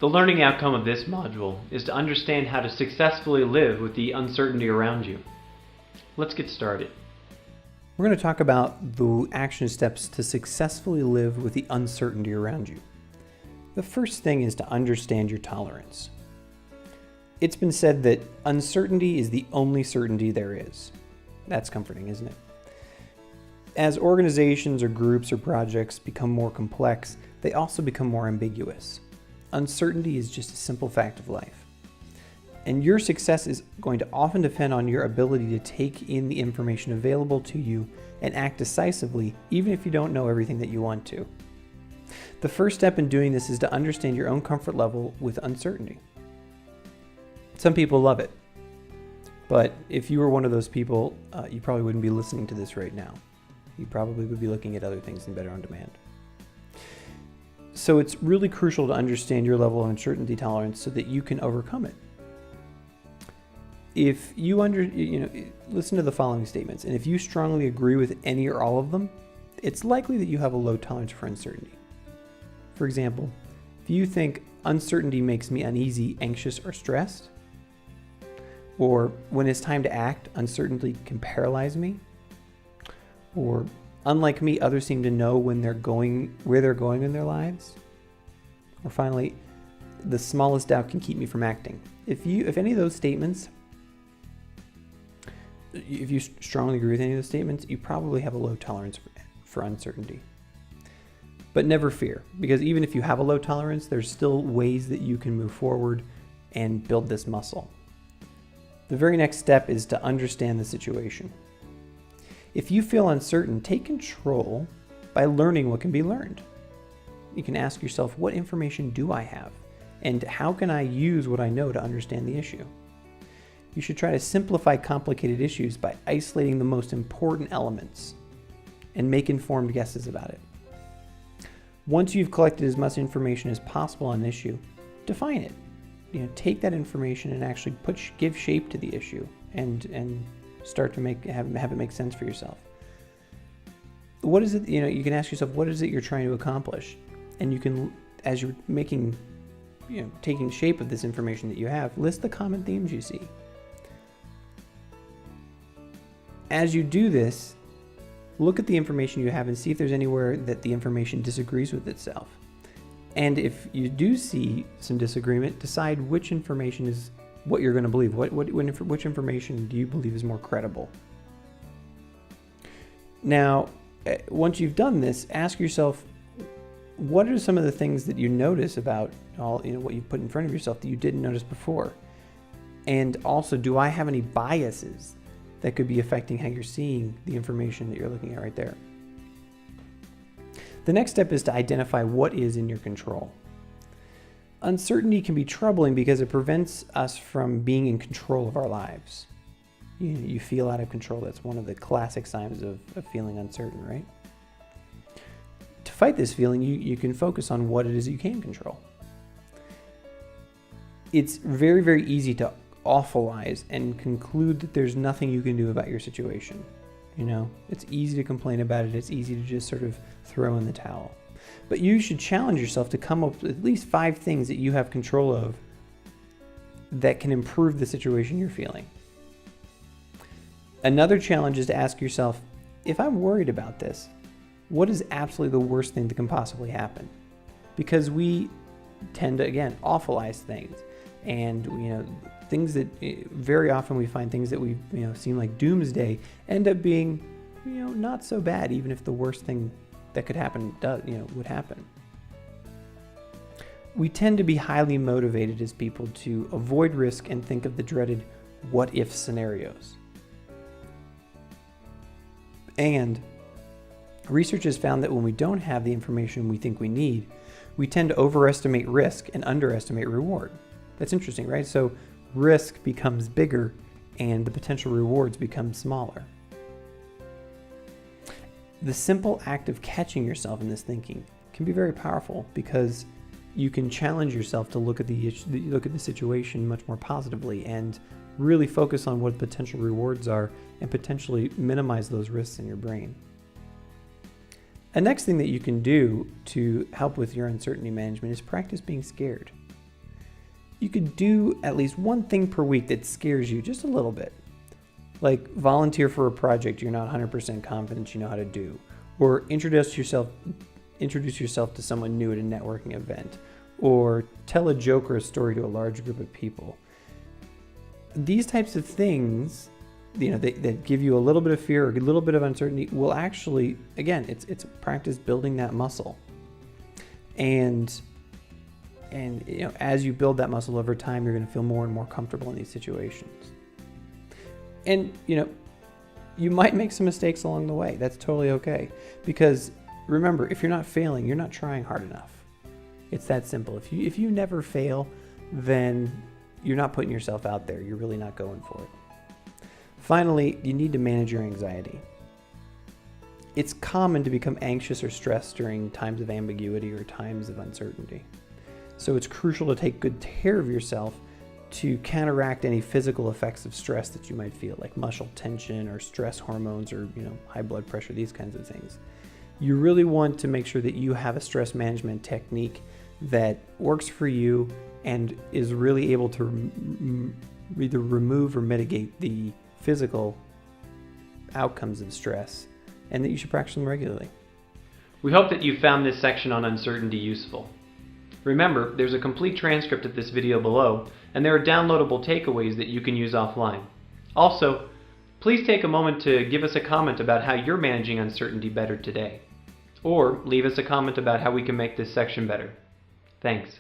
The learning outcome of this module is to understand how to successfully live with the uncertainty around you. Let's get started. We're going to talk about the action steps to successfully live with the uncertainty around you. The first thing is to understand your tolerance. It's been said that uncertainty is the only certainty there is. That's comforting, isn't it? As organizations or groups or projects become more complex, they also become more ambiguous. Uncertainty is just a simple fact of life. And your success is going to often depend on your ability to take in the information available to you and act decisively, even if you don't know everything that you want to. The first step in doing this is to understand your own comfort level with uncertainty. Some people love it, but if you were one of those people, you probably wouldn't be listening to this right now. You probably would be looking at other things in Better on Demand. So it's really crucial to understand your level of uncertainty tolerance so that you can overcome it. If you listen to the following statements, and if you strongly agree with any or all of them, it's likely that you have a low tolerance for uncertainty. For example, if you think uncertainty makes me uneasy, anxious, or stressed, or when it's time to act, uncertainty can paralyze me, or unlike me, others seem to know where they're going in their lives, or finally, the smallest doubt can keep me from acting. If any of those statements, if you strongly agree with any of those statements, you probably have a low tolerance for uncertainty. But never fear, because even if you have a low tolerance, there's still ways that you can move forward and build this muscle. The very next step is to understand the situation. If you feel uncertain, take control by learning what can be learned. You can ask yourself, what information do I have? And how can I use what I know to understand the issue? You should try to simplify complicated issues by isolating the most important elements and make informed guesses about it. Once you've collected as much information as possible on an issue, define it. Take that information and actually give shape to the issue and start to have it make sense for yourself. What is it, you can ask yourself, what is it you're trying to accomplish? And you can, as you're taking shape of this information that you have, list the common themes you see. As you do this, look at the information you have and see if there's anywhere that the information disagrees with itself. And if you do see some disagreement, decide which information is what you're going to believe. Which information do you believe is more credible? Now, once you've done this, ask yourself, what are some of the things that you notice about what you've put in front of yourself that you didn't notice before? And also, do I have any biases that could be affecting how you're seeing the information that you're looking at right there? The next step is to identify what is in your control. Uncertainty can be troubling because it prevents us from being in control of our lives. You feel out of control. That's one of the classic signs of feeling uncertain, right? To fight this feeling, you can focus on what it is you can control. It's very, very easy to awfulize and conclude that there's nothing you can do about your situation. It's easy to complain about it. It's easy to just sort of throw in the towel. But you should challenge yourself to come up with at least 5 things that you have control of that can improve the situation you're feeling. Another challenge is to ask yourself, if I'm worried about this, what is absolutely the worst thing that can possibly happen? Because we tend to, again, awfulize things. And, things that very often we find things that we seem like doomsday end up being, not so bad, even if the worst thing that could happen would happen. We tend to be highly motivated as people to avoid risk and think of the dreaded what if scenarios. And research has found that when we don't have the information we think we need, we tend to overestimate risk and underestimate reward. That's interesting, right? So risk becomes bigger and the potential rewards become smaller. The simple act of catching yourself in this thinking can be very powerful because you can challenge yourself to look at the situation much more positively and really focus on what potential rewards are and potentially minimize those risks in your brain. A next thing that you can do to help with your uncertainty management is practice being scared. you could do at least one thing per week that scares you just a little bit. Like volunteer for a project you're not 100% confident you know how to do, or introduce yourself to someone new at a networking event, or tell a joke or a story to a large group of people. These types of things, that give you a little bit of fear or a little bit of uncertainty will actually, again, it's practice building that muscle. And as you build that muscle over time, you're going to feel more and more comfortable in these situations. And you might make some mistakes along the way. That's totally okay, because remember, if you're not failing, you're not trying hard enough. It's that simple. If you never fail, then you're not putting yourself out there. You're really not going for it. Finally, you need to manage your anxiety. It's common to become anxious or stressed during times of ambiguity or times of uncertainty. So it's crucial to take good care of yourself to counteract any physical effects of stress that you might feel, like muscle tension or stress hormones or high blood pressure, these kinds of things. You really want to make sure that you have a stress management technique that works for you and is really able to either remove or mitigate the physical outcomes of stress, and that you should practice them regularly. We hope that you found this section on uncertainty useful. Remember, there's a complete transcript of this video below, and there are downloadable takeaways that you can use offline. Also, please take a moment to give us a comment about how you're managing uncertainty better today. Or leave us a comment about how we can make this section better. Thanks.